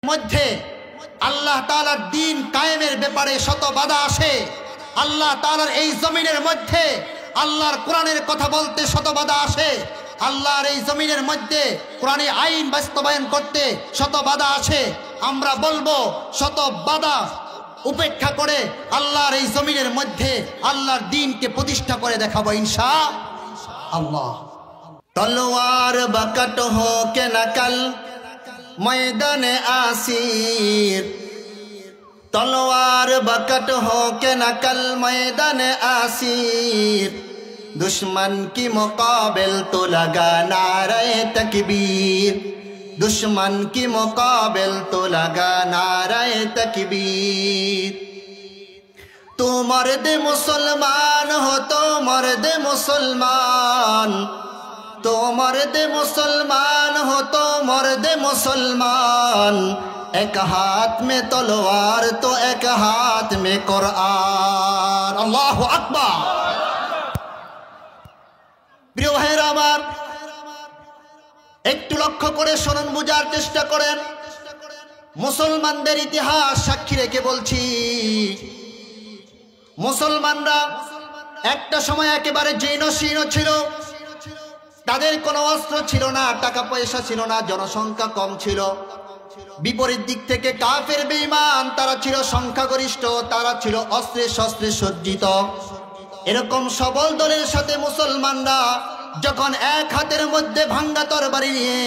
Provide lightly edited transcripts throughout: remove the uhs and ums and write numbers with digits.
মধ্যে আল্লাহ তাআলার দ্বীন কায়েমের ব্যাপারে শত বাধা আসে, আল্লাহ তাআলার এই জমিনের মধ্যে আল্লাহর কোরআনের কথা বলতে শত বাধা আসে, আল্লাহর এই জমিনের মধ্যে কোরআনে আইন বাস্তবায়ন করতে শত বাধা আসে, আমরা বলবো শত বাধা উপেক্ষা করে আল্লাহর এই জমিনের মধ্যে আল্লাহর দ্বীনকে প্রতিষ্ঠা করে দেখাবো ইনশাআল্লাহ। তলোয়ার বাকাট হো কে নাকাল ময়দানে আসির, তলোয়ার बकट हो के नकल मैदान आसिर, दुश्मन की मुकाबिल तो लगा नारे तकबीर, दुश्मन की मुकाबिल तो लगा नारे तकबीर। तू मर्द मुसलमान हो तो मर्द मुसलमान, तो मर्द मुसलमान हो तो मर्द मुसलमान, एक हाथ में तलवार तो एक हाथ में कुरान। अल्लाहु আকবার। প্রিয় ভাইরা আমার, একটু লক্ষ্য করে শুনুন, বুঝার চেষ্টা করেন। মুসলমানদের ইতিহাস সাক্ষী রেখে বলছি, মুসলমানরা একটা সময় একেবারে জীর্ণ শীর্ণ ছিল, তাদের কোনো অস্ত্র ছিল না, টাকা পয়সা ছিল না, জনসংখ্যা কম ছিল। বিপরীত দিক থেকে কাফের বেঈমান তারা ছিল সংখ্যাগরিষ্ঠ, তারা ছিল অস্ত্রে শস্ত্রে সজ্জিত। এরকম সবল দলের সাথে মুসলমানরা যখন এক হাতের মধ্যে ভাঙ্গা তরবারি নিয়ে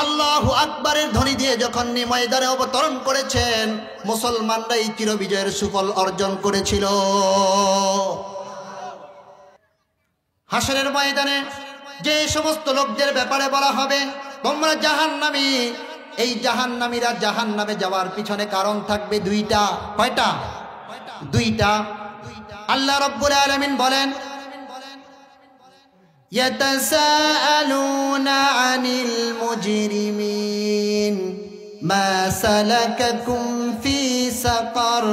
আল্লাহু আকবারের ধ্বনি দিয়ে যখন ময়দানে অবতরণ করেছেন, মুসলমানরা এই চির বিজয়ের সুফল অর্জন করেছিল। হাসরের ময়দানে যে সমস্ত লোকদের ব্যাপারে বলা হবে তোমরা জাহান্নামী, এই জাহান্নামীরা জাহান্নামে যাওয়ার পিছনে কারণ থাকবে দুইটা। কয়টা? দুইটা। আল্লাহ রাব্বুল আলামিন বলেন, ইয়াতাসাআলুনা আনিল মুজরিমিন মা সালাকাকুম ফি সাকার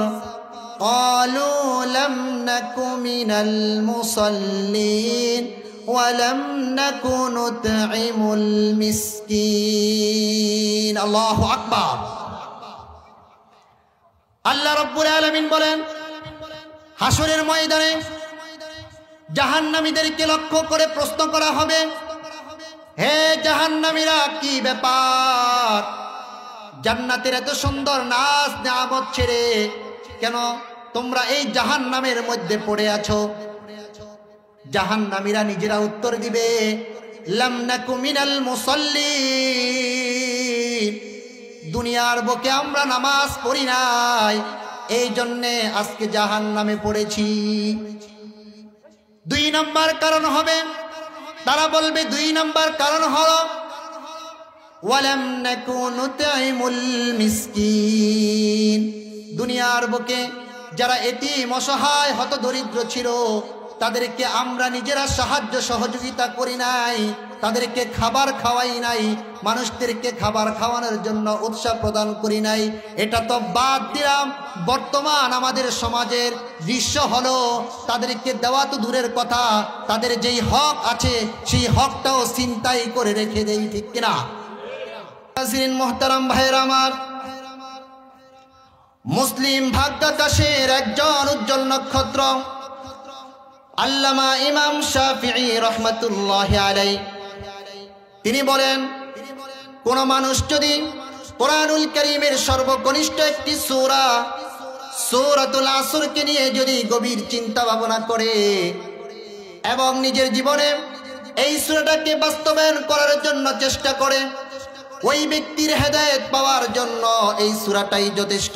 ক্বালু লাম নাকু মিনাল মুসাল্লিন ওয়ালাম নাকু নুতঈমুল মিসকিন। আল্লাহু আকবার। আল্লাহ রাব্বুল আলামিন বলেন, হাসরের ময়দানে জাহান্নামীদেরকে লক্ষ্য করে প্রশ্ন করা হবে, হে জাহান্নামীরা, কি ব্যাপার? জান্নাতের এত সুন্দর নাজ নিয়ামত ছেড়ে কেন তোমরা এই জাহান্নামের মধ্যে পড়ে আছো? জাহান্নামীরা নিজেরা উত্তর দিবে, লাম নাকু মিনাল মুসাল্লিন, দুনিয়ার বুকে আমরা নামাজ পড়ি নাই, এই জন্যে আজকে জাহান্নামে পড়েছি। দুই নাম্বার কারণ হবে, তারা বলবে দুই নাম্বার কারণ হলো ওয়ালাম নাকু নুতঈমুল মিসকিন, দুনিয়ার বুকে যারা এতিম অসহায় হতদরিদ্র ছিল তাদেরকে আমরা নিজেরা সাহায্য সহযোগিতা করি নাই, তাদেরকে খাবার খাওয়াই নাই, মানুষদেরকে খাবার খাওয়ানোর জন্য উৎসাহ প্রদান করি নাই। এটা তো বাদ দিলাম, বর্তমান আমাদের সমাজের দৃশ্য হলো তাদেরকে দেওয়া তো দূরের কথা, তাদের যেই হক আছে সেই হকটাও চিন্তাই করে রেখে দেই, ঠিক কিনা? হাজিরিন মুহতারাম ভাইরা আমার, মুসলিম ভাগ্যাকাশের একজন উজ্জ্বল নক্ষত্র আল্লামা ইমাম শাফিঈ রাহমাতুল্লাহি আলাইহি তিনি বলেন, কোন মানুষ যদি কোরআনুল কারীমের সর্বকনিষ্ঠ একটি সূরা সূরাতুল আসরকে নিয়ে যদি গভীর চিন্তা ভাবনা করে এবং নিজের জীবনে এই সূরাটাকে বাস্তবায়ন করার জন্য চেষ্টা করে, ওই ব্যক্তির হেদায়েত পাওয়ার জন্য এই সূরাটাই যথেষ্ট।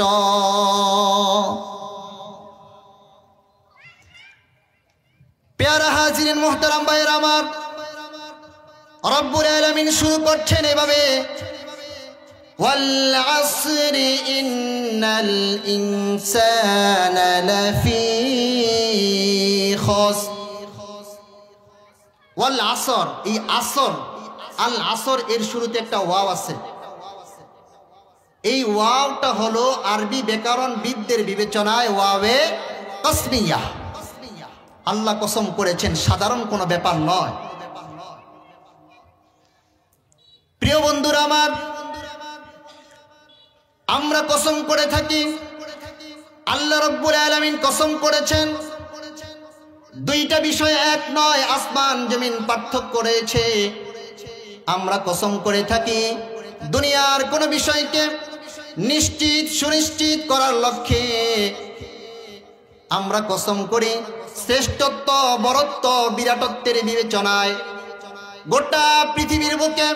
প্যারা হাজিরিন মুহতারাম ভাইরা আমার, রব্বুল আলামিন শুরু করছেন এভাবে, ওয়াল আসরি ইন্নাল ইনসানা লাফি খুসর। ওয়াল আসর, এই আসর, আল আসর এর শুরুতে একটা ওয়াও আছে। এই ওয়াওটা হলো আরবি ব্যাকরণবিদদের বিবেচনায় ওয়াওয়ে কসমিয়া। আল্লাহ কসম করেছেন, সাধারণ কোনো ব্যাপার নয়। প্রিয় বন্ধুরা আমার, আমরা কসম করে থাকি, আল্লাহ রাব্বুল আলামিন কসম করেছেন, দুইটা বিষয় এক নয়, আসমান জমিন পার্থক্য রয়েছে। আমরা কসম করে থাকি দুনিয়ার কোনো বিষয়কে নিশ্চিত সুনিশ্চিত করার লক্ষ্যে আমরা কসম করি শ্রেষ্ঠত্ব বরত্ব বিরাটত্বের বিবেচনায় গোটা পৃথিবীর বুকে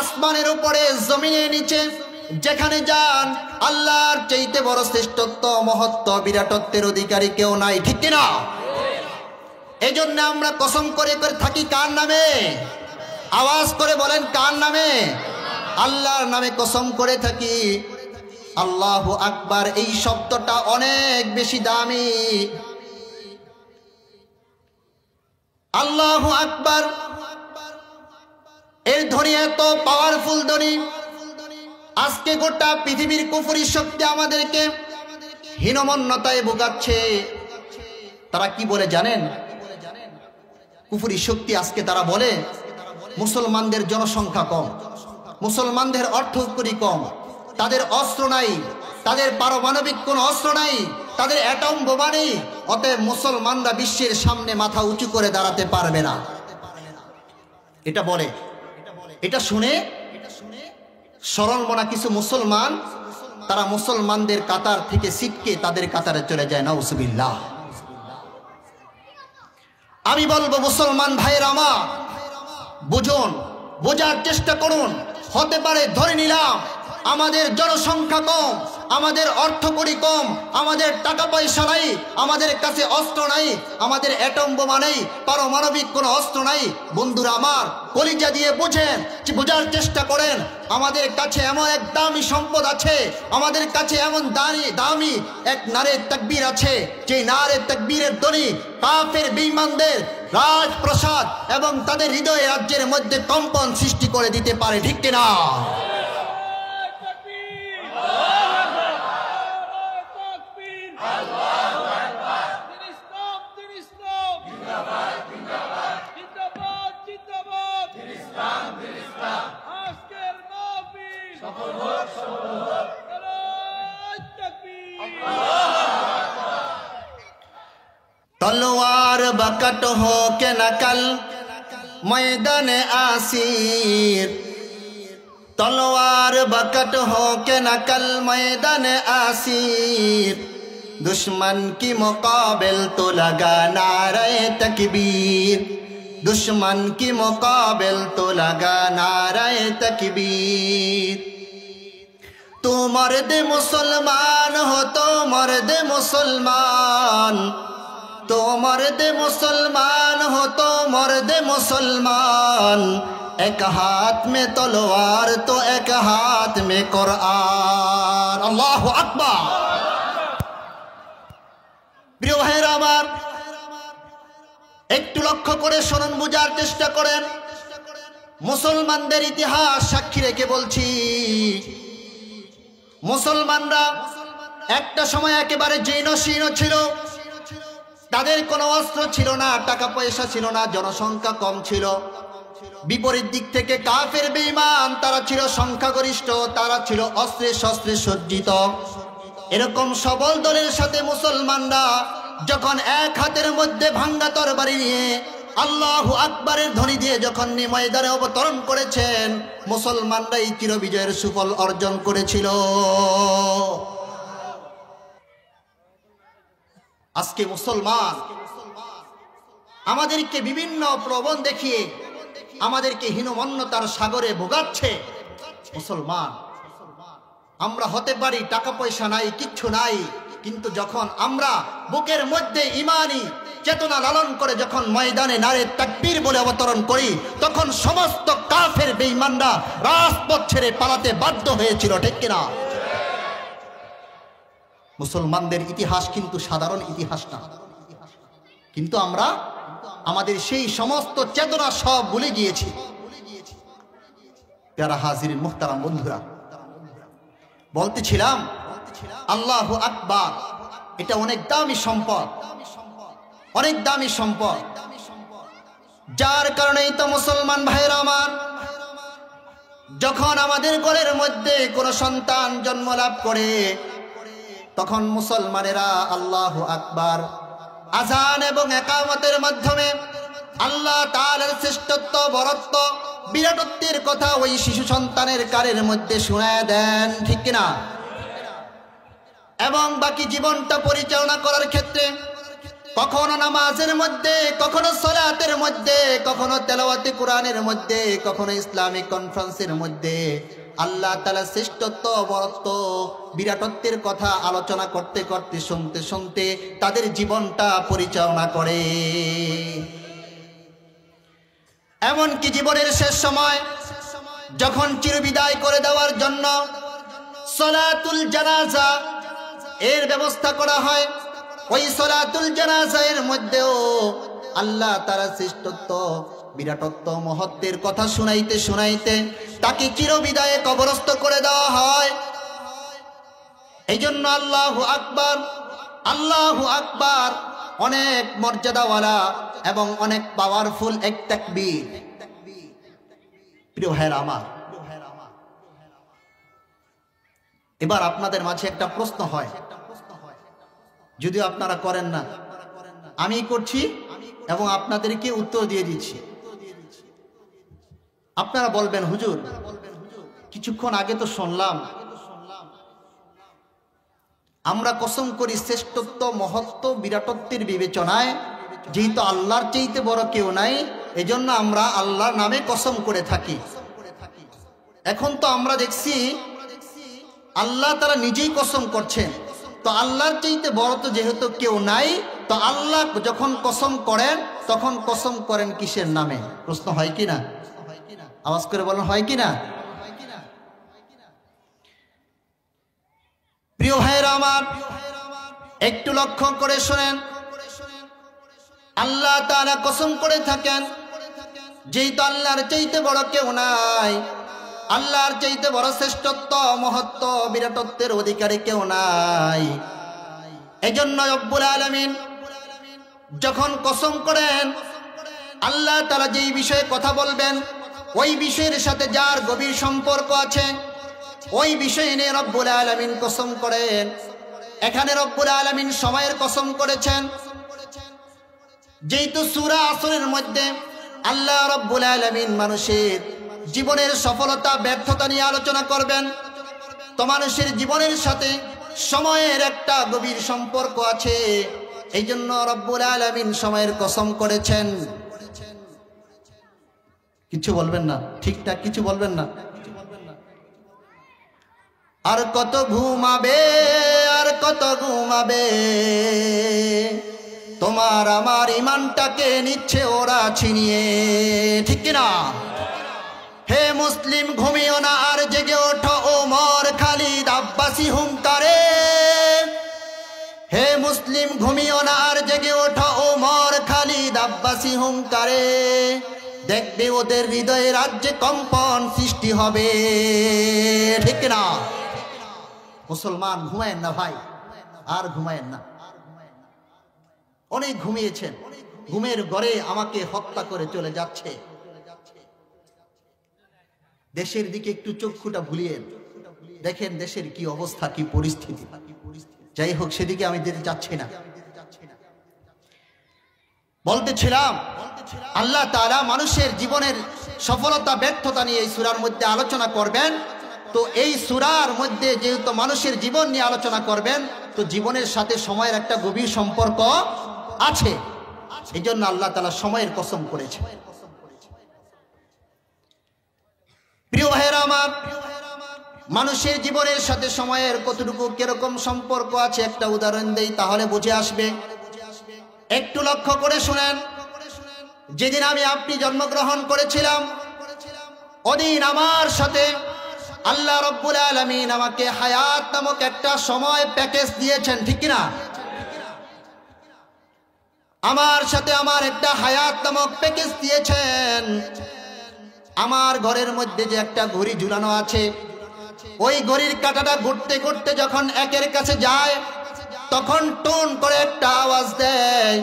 আসমানের উপরে জমিনের নিচে যেখানে যান আল্লাহর চাইতে বড় শ্রেষ্ঠত্ব মহত্ব বিরাটত্বের অধিকারী কেউ নাই, ঠিক কিনা? এই জন্য আমরা কসম করে করে থাকি কার নামে? আওয়াজ করে বলেন কার নামে? আল্লাহর নামে কসম করে থাকি। আল্লাহু আকবার এই শব্দটা অনেক বেশি দামি। আল্লাহু আকবার এর ধ্বনি এত পাওয়ারফুল ধ্বনি, আজকে গোটা পৃথিবীর কুফরি শক্তি আমাদেরকে হীনমন্যতায় ভোগাচ্ছে। তারা কি বলে জানেন? কুফরি শক্তি আজকে তারা বলে মুসলমানদের জনসংখ্যা কম, মুসলমানদের অর্থকরী কম, তাদের অস্ত্র নাই, তাদের পারমাণবিক কোনো অস্ত্র নাই, তাদের অ্যাটম বোমা নেই, অতএব মুসলমানরা বিশ্বের সামনে মাথা উঁচু করে দাঁড়াতে পারবে না। এটা বলে। এটা শুনে সরলমনা কিছু মুসলমান তারা মুসলমানদের কাতার থেকে ছিটকে তাদের কাতারে চলে যায়, নাউজুবিল্লাহ। আমি বলবো মুসলমান ভাইয়ের আমার, বুঝুন, বোঝার চেষ্টা করুন। হতে পারে ধরে নিলাম আমাদের জনসংখ্যা কম, আমাদের অর্থকড়ি কম, আমাদের টাকা পয়সা নাই, আমাদের কাছে অস্ত্র নাই, আমাদের অ্যাটম বোমা নেই, পারমাণবিক কোনো অস্ত্র নাই। বন্ধুরা আমার, কলিজা দিয়ে বুঝেন, বোঝার চেষ্টা করেন। আমাদের কাছে এমন এক দামি সম্পদ আছে, আমাদের কাছে এমন দামি এক নারে তাকবীর আছে, যে নারে তাকবীরের ধ্বনি কাফের বেঈমানদের রাজপ্রাসাদ এবং তাদের হৃদয় রাজ্যের মধ্যে কম্পন সৃষ্টি করে দিতে পারে, ঠিক কিনা? तलवार बकट हो के नकल मैदान आसीर, तलवार बकट हो के नकल मैदान आसीर, दुश्मन की मुकाबिल तो लगा नारे तकबीर, दुश्मन की मुकाबिल तो लगा नारे तकबीर। तो मर्द मुसलमान हो तो मर्द मुसलमान, तो मर्द मुसलमान हो तो मर्द मुसलमान, एक हाथ में तलवार तो एक हाथ में कुरान। अल्लाहु আকবার। প্রিয় ভাইরা আমার, একটু লক্ষ্য করে শুনুন, বোঝার চেষ্টা করেন। মুসলমানদের ইতিহাস সাক্ষী রেখে বলছি, মুসলমানরা একটা সময় একেবারে জীর্ণ শীর্ণ ছিল, তাদের কোনো অস্ত্র ছিল না, টাকা পয়সা ছিল না, জনসংখ্যা কম ছিল। বিপরীত দিক থেকে কাফের বেঈমান তারা ছিল সংখ্যাগরিষ্ঠ, তারা ছিল অস্ত্রে শস্ত্রে সজ্জিত। এরকম সবল দলের সাথে মুসলমানরা যখন এক হাতের মধ্যে ভাঙ্গা তরবারি নিয়ে আল্লাহু আকবারের ধ্বনি দিয়ে যখন ময়দানে অবতরণ করেছেন, মুসলমানরা এই চিরবিজয়ের সুফল অর্জন করেছিল। আজকে মুসলমান আমাদেরকে বিভিন্ন প্রলোভন দেখিয়ে আমাদেরকে হীনমন্যতার সাগরে ভোগাচ্ছে। মুসলমান আমরা হতে পারি টাকা পয়সা নাই, কিচ্ছু নাই, কিন্তু যখন আমরা বুকের মধ্যে ঈমানি চেতনা লালন করে যখন ময়দানে নারে তাকবীর বলে অবতরণ করি, তখন সমস্ত কাফের বেঈমানরা রাজপথ ছেড়ে পালাতে বাধ্য হয়েছিল, ঠিক কিনা? মুসলমানদের ইতিহাস কিন্তু সাধারণ ইতিহাস না, কিন্তু আমরা আমাদের সেই সমস্ত চেতনা সব ভুলে গিয়েছি। প্যারা হাজিরিন মুহতারাম বন্ধুরা, বলতেছিলাম আল্লাহু আকবার এটা অনেক দামি সম্পদ, অনেক দামি সম্পদ, যার কারণেই তো মুসলমান ভাইরা আমার যখন আমাদের ঘরের মধ্যে কোনো সন্তান জন্ম লাভ করে তখন মুসলমানেরা আল্লাহু আকবার আযান এবং ইকামতের মাধ্যমে আল্লাহ তাআলার শ্রেষ্ঠত্ব বরত্ব বিরাটত্বের কথা ওই শিশু সন্তানের কানের মধ্যে শোনায় দেন, ঠিক কিনা? এবং বাকি জীবনটা পরিচালনা করার ক্ষেত্রে কখনো নামাজের মধ্যে, কখনো সালাতের মধ্যে, কখনো তেলাওয়াতে কোরআনের মধ্যে, কখনো ইসলামিক কনফারেন্সের মধ্যে আল্লাহ তাআলার শ্রেষ্ঠত্ব বরত্ব বিরাটত্বের কথা আলোচনা করতে করতে শুনতে শুনতে তাদের জীবনটা পরিচালনা করে। এমনকি জীবনের শেষ সময় যখন চিরবিদায় করে দেওয়ার জন্য সালাতুল জানাজা এর ব্যবস্থা করা হয়, ওই সালাতুল জানাজা এর মধ্যেও আল্লাহ তাআলার শ্রেষ্ঠত্ব বিরাটত্ব মহত্বের কথা শুনাইতে শুনাইতে তাকে চিরবিদায়ে কবরস্থ করে দেওয়া হয়। এই জন্য আল্লাহু আকবার, আল্লাহু আকবার অনেক মর্যাদাওয়ালা এবং অনেক পাওয়ারফুল এক তাকবীর। প্রিয় ভাইরা আমার, এবার আপনাদের মাঝে একটা প্রশ্ন হয়, যদিও আপনারা করেন না, আমি করছি এবং আপনাদেরকে উত্তর দিয়ে দিচ্ছি। আপনারা বলবেন, হুজুর কিছুক্ষণ আগে তো শুনলাম আমরা কসম করি শ্রেষ্ঠত্ব মহত্ব বিরাটত্বের বিবেচনায় যেহেতু আল্লাহর চাইতে বড় কেউ নাই, এজন্য আমরা আল্লাহর নামে কসম করে থাকি। এখন তো আমরা দেখছি আল্লাহ তারা নিজেই কসম করছেন, তো আল্লাহর চাইতে বড় তো যেহেতু কেউ নাই, তো আল্লাহ যখন কসম করেন তখন কসম করেন কিসের নামে? প্রশ্ন হয় কিনা? আওয়াজ করে বলেন, হয় কিনা? প্রিয় ভাইরা আমার, একটু লক্ষ্য করে শোনেন, আল্লাহ তাআলা কসম করে থাকেন যেহেতু আল্লাহর চাইতে বড় কেউ নাই, আল্লাহর চাইতে বড় শ্রেষ্ঠত্ব মহত্ব বিরাটত্বের অধিকারী কেউ নাই, এজন্য রব্বুল আলামিন যখন কসম করেন আল্লাহ তাআলা যেই বিষয়ে কথা বলবেন ওই বিষয়ের সাথে যার গভীর সম্পর্ক আছে ওই বিষয় নিয়ে রব্বুল আলামিন কসম করেন। এখানে রব্বুল আলামিন সময়ের কসম করেছেন, যেহেতু সূরা আসরের মধ্যে আল্লাহ রব্বুল আলামিন মানুষের জীবনের সফলতা ব্যর্থতা নিয়ে আলোচনা করবেন, তো মানুষের জীবনের সাথে সময়ের একটা গভীর সম্পর্ক আছে, এই জন্য রব্বুল আলামিন সময়ের কসম করেছেন। কিছু বলবেন না, ঠিকঠাক কিছু বলবেন না। আর কত ঘুমাবে, আর কত ঘুমাবে, তোমার আমার ইমানটাকে নিচ্ছে ওরা ছিনিয়ে, ঠিক কিনা? হে মুসলিম ঘুমিও না আর জেগে ওঠো, ওমর খালিদ আব্বাসী হুঙ্কারে। হে মুসলিম ঘুমিও না আর জেগে ওঠো, ওমর খালিদ আব্বাসী হুঙ্কারে। দেখবে ওদের হৃদয়ে রাজ্যে কম্পন সৃষ্টি হবে, ঠিক না? মুসলমান ঘুমায়েন না ভাই, আর ঘুমায়েন না। অনেক ঘুমিয়েছেন, ঘুমের ঘরে আমাকে হত্যা করে চলে যাচ্ছে। দেশের দিকে একটু চক্ষুটা ভুলিয়ে দেখেন দেশের কি অবস্থা, কি পরিস্থিতি। যাই হোক, সেদিকে আমি যেতে চাচ্ছি না। বলতেছিলাম আল্লাহ তাআলা মানুষের জীবনের সফলতা ব্যর্থতা নিয়ে এই সূরার মধ্যে আলোচনা করবেন। তো এই সূরার মধ্যে যেহেতু মানুষের জীবন নিয়ে আলোচনা করবেন, তো জীবনের সাথে সময়ের একটা গভীর সম্পর্ক আছে, এই জন্য আল্লাহ তাআলা সময়ের কসম করেছে। প্রিয় ভাইয়েরা আমার, মানুষের জীবনের সাথে সময়ের কতটুকু কিরকম সম্পর্ক আছে একটা উদাহরণ দেই, তাহলে বুঝে আসবে। একটু লক্ষ্য করে শুনেন, যেদিন আমি আপনি জন্মগ্রহণ করেছিলাম ওদিন আমার সাথে আল্লাহ রব্বুল আলামিন আমাকে হায়াত নামক একটা সময় প্যাকেজ দিয়েছেন, ঠিক কিনা? আমার সাথে আমার একটা হায়াত নামক প্যাকেজ দিয়েছেন। আমার ঘরের মধ্যে যে একটা ঘড়ি ঝুলানো আছে, ওই ঘড়ির কাঁটাটা ঘুরতে ঘুরতে যখন একের কাছে যায় তখন টোন করে একটা আওয়াজ দেয়,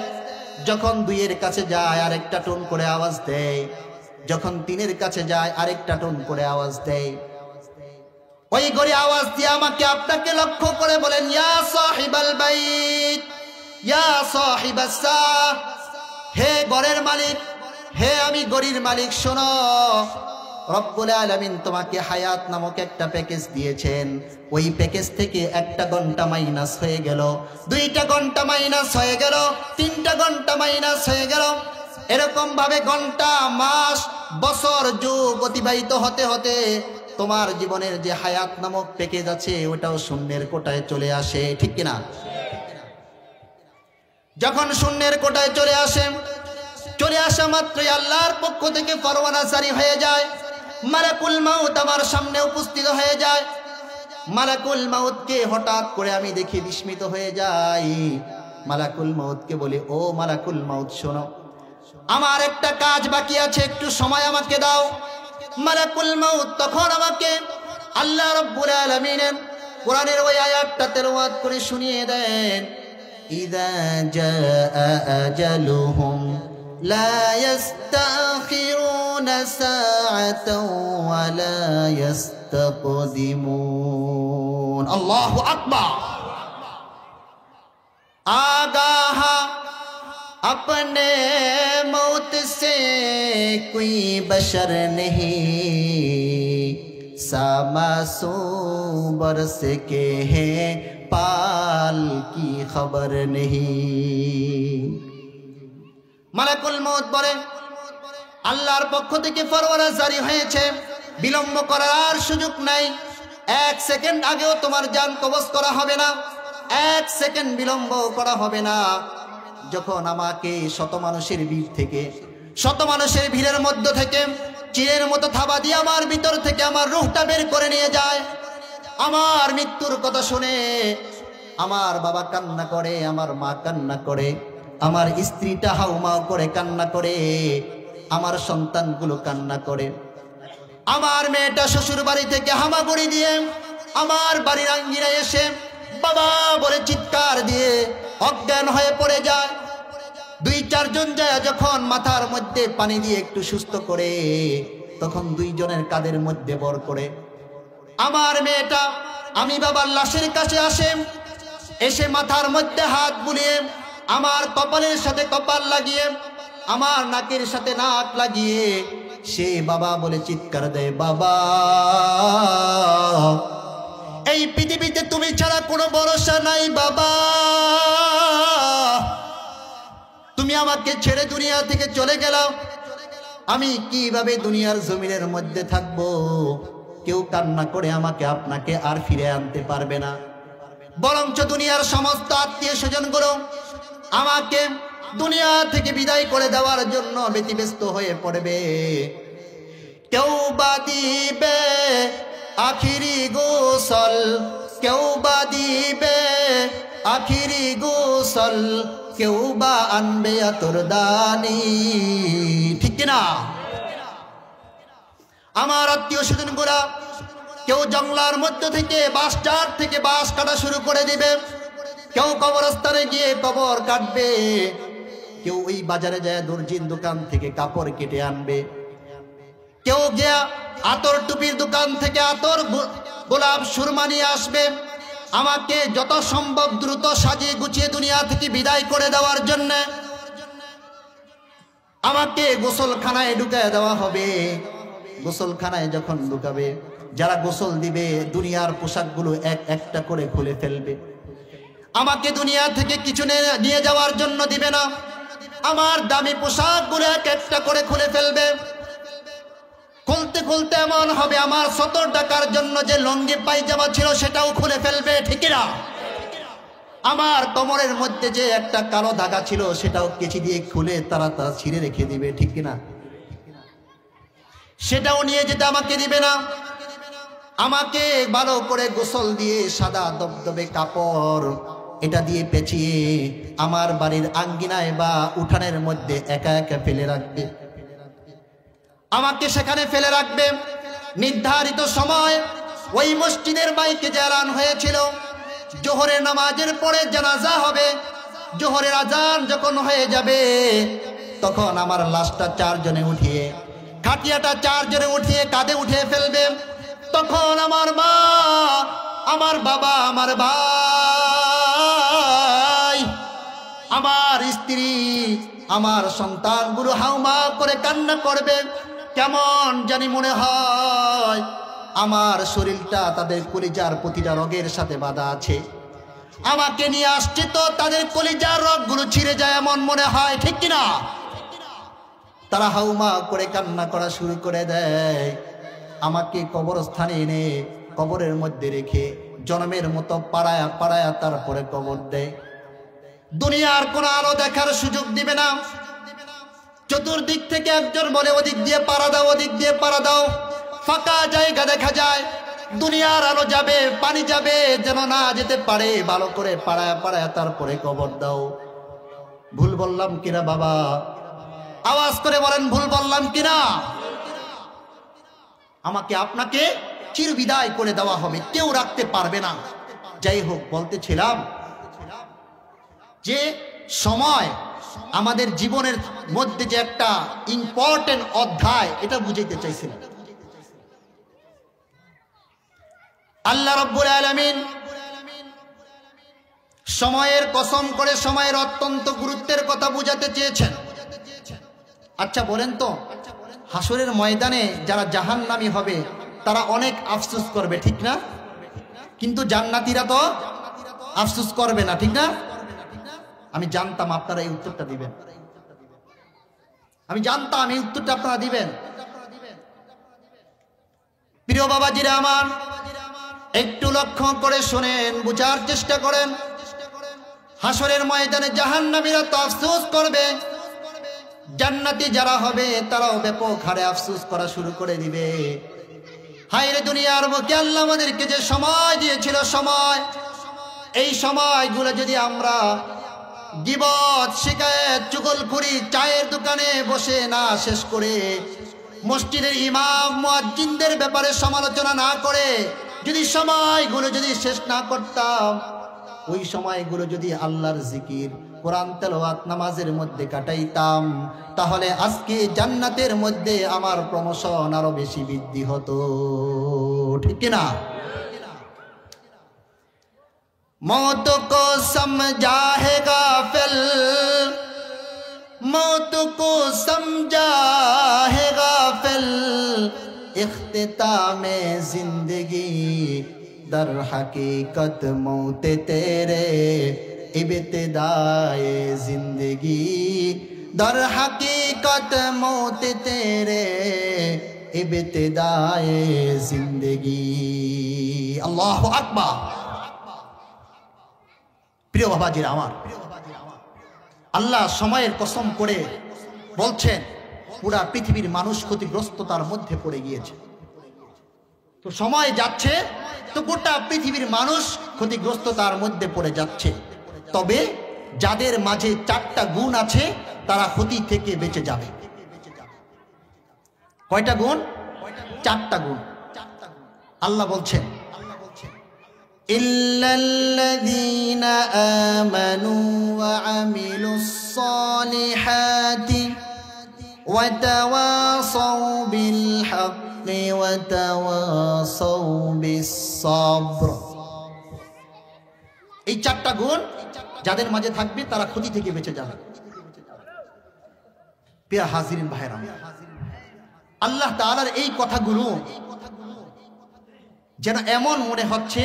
যখন দুইয়ের কাছে যায় আর একটা টোন করে আওয়াজ দেয়। যখন তিনের কাছে যায় আরেকটা টোন করে আওয়াজ দেয়। ওই ঘরে আওয়াজ দিয়ে আমাকে আপনাকে লক্ষ্য করে বলেন, ইয়া সাহিবাল বাইত, ইয়া সাহিবাস সাহ, হে ঘরের মালিক, হে আমি ঘরের মালিক, শোনো, রব্বুল আলামিন তোমাকে হায়াত নামক একটা প্যাকেজ দিয়েছেন। ওই প্যাকেজ থেকে 1 ঘন্টা মাইনাস হয়ে গেল, 2 ঘন্টা মাইনাস হয়ে গেল, 3 ঘন্টা মাইনাস হয়ে গেল। এরকম ভাবে ঘন্টা, মাস, বছর, যুগ অতিবাহিত হতে হতে তোমার জীবনের যে হায়াত নামক প্যাকেজ আছে ওটাও শূন্যের কোটায় চলে আসে, ঠিক কিনা? যখন শূন্যের কোটায় চলে আসে, চলে আসা মাত্রই আল্লাহর পক্ষ থেকে ফরমানা জারি হয়ে যায়। মালাকুল মাউত আমার সামনে উপস্থিত হয়ে যায়। মালাকুল মাউতকে হঠাৎ করে আমি দেখি বিস্মিত হয়ে যাই। মালাকুল মাউতকে বলি, ও মালাকুল মাউত শোনো, আমার একটা কাজ বাকি আছে, একটু সময় আমাকে দাও। মালাকুল মাউত তখন আমাকে আল্লাহ রাব্বুল আলামিনের কোরআনের ওই আয়াতটা তেলাওয়াত করে শুনিয়ে দেন, ইযা জাআ আজালুহুম লা ইস্তাখিরুনা সাআতাও ওয়া লা ইস্তাকদিমুন। আল্লাহু আকবার। আগাহা अपने मौत से कोई बशर नहीं, सामासूम बरस के हैं पाल की खबर नहीं। মালাকুল মউত বলেন, আল্লাহর পক্ষ থেকে ফরমানা জারি হয়েছে, বিলম্ব করার সুযোগ নাই। 1 সেকেন্ড আগেও তোমার জান কবজ করা হবে না, 1 সেকেন্ড বিলম্ব করা হবে না। যখন আমাকে শত মানুষের ভিড় থেকে, শত মানুষের ভিড়ের মধ্য থেকে চিরের মতো থাবা দিয়ে আমার ভিতর থেকে আমার রূহটা বের করে নিয়ে যায়। আমার মৃত্যুর কথা শুনে আমার বাবা কান্না করে, আমার মা কান্না করে, আমার স্ত্রীটা হাউমাউ করে কান্না করে, আমার সন্তানগুলো কান্না করে, আমার মেয়েটা শ্বশুর বাড়ি থেকে হামাগুড়ি দিয়ে আমার বাড়ির আঙ্গিনায় এসে বাবা বলে চিৎকার দিয়ে অজ্ঞান হয়ে পড়ে যায়। 2-4 জন যায় যখন মাথার মধ্যে পানি দিয়ে একটু সুস্থ করে, তখন 2 জনের কাঁধের মধ্যে বর করে আমার মেয়েটা আমি বাবার লাশের কাছে আসে, এসে মাথার মধ্যে হাত বুলিয়ে আমার কপালের সাথে কপাল লাগিয়ে আমার নাকের সাথে নাক লাগিয়ে সে বাবা বলে চিৎকার দেয়, বাবা এই পৃথিবীতে তুমি ছাড়া কোনো ভরসা নাই বাবা, তুমি আমাকে ছেড়ে দুনিয়া থেকে চলে গেলাও, আমি কিভাবে দুনিয়ার জমিনের মধ্যে থাকবো? কেউ কান্না করে আমাকে আপনাকে আর ফিরে আনতে পারবে না, বরঞ্চ দুনিয়ার সমস্ত আত্মীয় স্বজনগুলো আমাকে দুনিয়া থেকে বিদায় করে দেওয়ার জন্য ব্যতিব্যস্ত হয়ে পড়বে। কেউ বা দিবে আখিরি গোসল, কেউ বা দিবে আখিরি গোসল, কেউ বা আনবে আতরদানি, ঠিক কিনা? আমার আত্মীয় স্বজনগুলা কেউ জঙ্গলার মধ্য থেকে বাঁশঝাড় থেকে বাঁশ কাটা শুরু করে দিবে, কেউ কবরস্থানে গিয়ে কবর কাটবে, কেউ ওই বাজারে যায় দর্জির দোকান থেকে কাপড় কেটে আনবে, কেউ গিয়া আতর টুপির দোকান থেকে আতর গোলাপ সুরমা নিয়ে আসবে। আমাকে যত সম্ভব দ্রুত সাজিয়ে গুছিয়ে দুনিয়া থেকে বিদায় করে দেওয়ার জন্য আমাকে গোসলখানায় ঢুকায় দেওয়া হবে। গোসলখানায় যখন ঢুকাবে, যারা গোসল দিবে দুনিয়ার পোশাকগুলো একটা করে খুলে ফেলবে, আমাকে দুনিয়া থেকে কিছু নিয়ে যাওয়ার জন্য দিবে না, আমার দামি পোশাকগুলো একটা করে খুলে ফেলবে। খুলতে খুলতে এমন হবে আমার 70 টাকার জন্য যে লঙ্গি পায়জামা ছিল সেটাও খুলে ফেলবে, ঠিক না? আমার কোমরের মধ্যে যে একটা কালো ধাগা ছিল সেটাও কেচি দিয়ে খুলে তারা ছিঁড়ে রেখে দিবে, ঠিক না? সেটাও নিয়ে যেতে আমাকে দিবে না। আমাকে ভালো করে গোসল দিয়ে সাদা দবদবে কাপড় এটা দিয়ে পেঁচিয়ে আমার বাড়ির আঙ্গিনায় বা উঠানের মধ্যে একা একা ফেলে রাখবে। আমাকে সেখানে ফেলে রাখবে। নির্ধারিত সময় ওই মসজিদের বাইকে যে এলান হয়েছিল জোহরের নামাজের পরে জানাজা হবে, জোহরের আজান যখন হয়ে যাবে তখন আমার লাশটা 4 জনে উঠিয়ে খাটিয়াটা চারজনে উঠিয়ে কাঁধে উঠিয়ে ফেলবে, তখন আমার মা, আমার বাবা, আমার ভাই, আমার স্ত্রী, আমার সন্তানগুলো হাউমা করে কান্না করবে। কেমন জানি মনে হয় আমার শরীরটা তাদের কলিজার প্রতিটা রগের সাথে বাঁধা আছে। আমাকে নিয়ে আসছে তো তাদের কলিজার রগগুলো ছিঁড়ে যায় এমন মনে হয়, ঠিক কিনা? তারা হাউমা করে কান্না করা শুরু করে দেয়। আমাকে কবরস্থানে এনে কবরের মধ্যে রেখে জন্মের মতো পাড়ায়া পাড়ায়া তারপরে কবর দেয়। দুনিয়ার কোন আলো দেখার সুযোগ দিবে না। চতুর্দিক থেকে একজন বলে ওদিক দিয়ে পাড়া দাও, ওদিক দিয়ে পাড়া দাও। ফাঁকা জায়গা দেখা যায়, দুনিয়ার আলো যাবে, পানি যাবে, যেন না যেতে পারে। ভালো করে পাড়ায়া পাড়ায়া তারপরে কবর দাও। ভুল বললাম কিনা বাবা? আওয়াজ করে বলেন, ভুল বললাম কিনা? আমাকে আপনাকে চিরবিদায় করে দেওয়া হবে, কেউ রাখতে পারবে না। যাই হোক, বলতেছিলাম যে সময় আমাদের জীবনের মধ্যে যে একটা ইম্পর্টেন্ট অধ্যায়, এটা বুঝাইতে চাইছিলাম। আল্লাহ রাব্বুল আলামিন সময়ের কসম করে সময়ের অত্যন্ত গুরুত্বের কথা বুঝাতে চেয়েছেন। আচ্ছা বলেন তো, হাসরের ময়দানে যারা জাহান্নামী হবে তারা অনেক আফসোস করবে, ঠিক না? কিন্তু জান্নাতীরা তো আফসোস করবে না, ঠিক না? আমি জানতাম আপনারা এই উত্তরটা দিবেন, আমি জানতাম এই উত্তরটা আপনারা দিবেন। প্রিয় বাবাজিরা আমার, একটু লক্ষ্য করে শোনেন, বুঝার চেষ্টা করেন। হাসরের ময়দানে জাহান্নামীরা তো আফসোস করবে, জান্নাতি যারা হবে তারাও ব্যাপক হারে আফসোস করা শুরু করে দিবে। হায়রে দুনিয়ার বুকে আল্লাহ আমাদেরকে যে সময় দিয়েছিল, সময়, এই সময়গুলো যদি আমরা গীবত, শিকায়েত, চুগলখুরি, চায়ের দোকানে বসে না শেষ করে, মসজিদের ইমাম মুয়াজ্জিনদের ব্যাপারে সমালোচনা না করে যদি সময়গুলো যদি শেষ না করতাম, ওই সময়গুলো যদি আল্লাহর জিকির, কোরআন তেলাওয়াত, নামাজের মধ্যে কাটাইতাম, তাহলে আজকে জান্নাতের মধ্যে আমার প্রমোশন আরো বেশি বৃদ্ধি হতো, ঠিক কিনা? मौत को समझा है गाफिल, मौत को समझा है गाफिल, इख्तिताम जिंदगी दर हकीकत मौत तेरे, इब्तिदाए जिंदगी दर हकीकत मौत तेरे, इब्तिदाए जिंदगी। अल्लाहु अकबर। প্রিয় বাবাজিরা আমার, আল্লাহ সময়ের কসম করে বলছেন পুরা পৃথিবীর মানুষ ক্ষতিগ্রস্ততার মধ্যে পড়ে গিয়েছে। তো সময় যাচ্ছে তো গোটা পৃথিবীর মানুষ ক্ষতিগ্রস্ততার মধ্যে পড়ে যাচ্ছে। তবে যাদের মাঝে চারটা গুণ আছে তারা ক্ষতি থেকে বেঁচে যাবে। কয়টা গুণ? চারটা গুণ। আল্লাহ বলছেন, ইল্লাল্লাযীনা আমানু ওয়া আমিলুস সালিহাতি ওয়া তাওয়াসাউ বিল হাক্কি ওয়া তাওয়াসাউ বিস সাবর। এই চারটা গুণ যাদের মাঝে থাকবে তারা ক্ষতি থেকে বেঁচে যাবে। প্রিয় হাজিরিন ভাইরা, আল্লাহ তাআলার এই কথাগুলো যেন এমন মনে হচ্ছে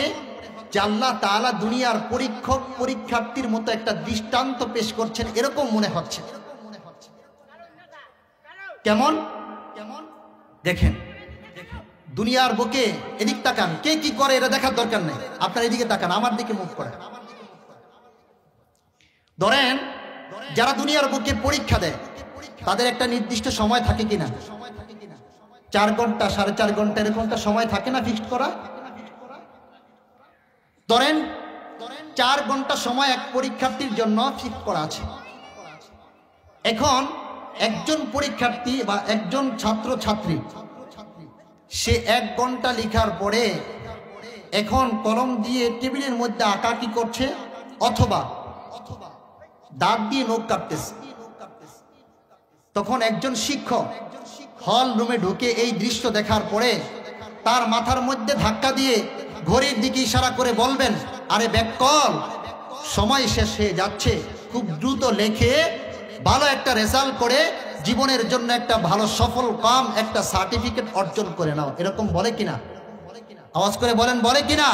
যে আল্লাহ তাআলা দুনিয়ার পরীক্ষক পরীক্ষার্থীর মতো একটা দৃষ্টান্ত পেশ করছেন, এরকম মনে হচ্ছে। কেমন? দেখেন, দুনিয়ার বুকে এদিক তাকান, কে কি করে এটা দেখার দরকার নেই, আপনার এদিকে তাকান, আমার দিকে মুখ করেন। ধরেন যারা দুনিয়ার বুকে পরীক্ষা দেয় তাদের একটা নির্দিষ্ট সময় থাকে কিনা? 4 ঘন্টা, 4.5 ঘন্টা, এরকম একটা সময় থাকে না ফিক্সড করা? ধরেন 4 ঘন্টা সময় এক পরীক্ষার্থীর জন্য ফিক্স করা আছে। এখন একজন পরীক্ষার্থী বা একজন ছাত্র ছাত্রী সে 1 ঘন্টা লেখার পরে এখন কলম দিয়ে টেবিলের মধ্যে আঁকাকি করছে অথবা দাঁত দিয়ে নখ কাটতেছে। তখন একজন শিক্ষক হল রুমে ঢুকে এই দৃশ্য দেখার পরে তার মাথার মধ্যে ধাক্কা দিয়ে ঘড়ির দিকে ইশারা করে বলবেন, আরে ব্যাক কল, সময় শেষ হয়ে যাচ্ছে, খুব দ্রুত লেখে ভালো একটা রেজাল্ট করে জীবনের জন্য একটা ভালো সফল কাম একটা সার্টিফিকেট অর্জন করে নাও। এরকম বলে কিনা? আওয়াজ করে বলেন, বলে কিনা?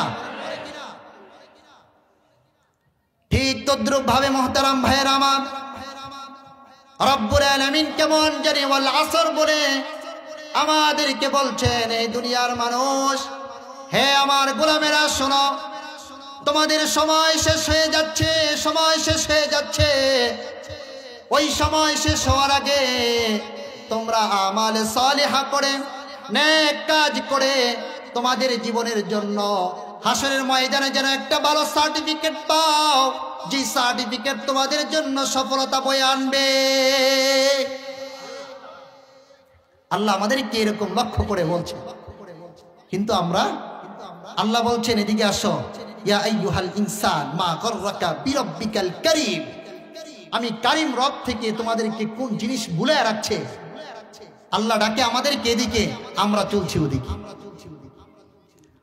ঠিক তদ্রুপ ভাবে মোহতারাম ভাইয়ের আমার, রব্বুল আলামিন কেমন জানি ওয়াল আসর বলে আমাদেরকে বলছেন, এই দুনিয়ার মানুষ, হে আমার গোলামেরা শোনো, তোমাদের সময় শেষ হয়ে যাচ্ছে, সময় শেষ হয়ে যাচ্ছে। ওই সময় শেষ হওয়ার আগে তোমরা আমাল সালিহা করে, নেক কাজ করে তোমাদের জীবনের জন্য হাসরের ময়দানে যেন একটা ভালো সার্টিফিকেট পাও, যে সার্টিফিকেট তোমাদের জন্য সফলতা বয়ে আনবে। আল্লাহ আমাদেরকে এরকম লক্ষ্য করে বলছে, কিন্তু আমরা, আল্লাহ বলছেন এদিকে আসো, ইয়া আইয়ুহাল ইনসান মা গররাকা বিরব্বিকাল কারীম, আমি কারীম রব থেকে তোমাদেরকে কোন জিনিস ভুলায় রাখছে। আল্লাহ ডাকে আমাদেরকে এদিকে, আমরা চলছি ওদিকে।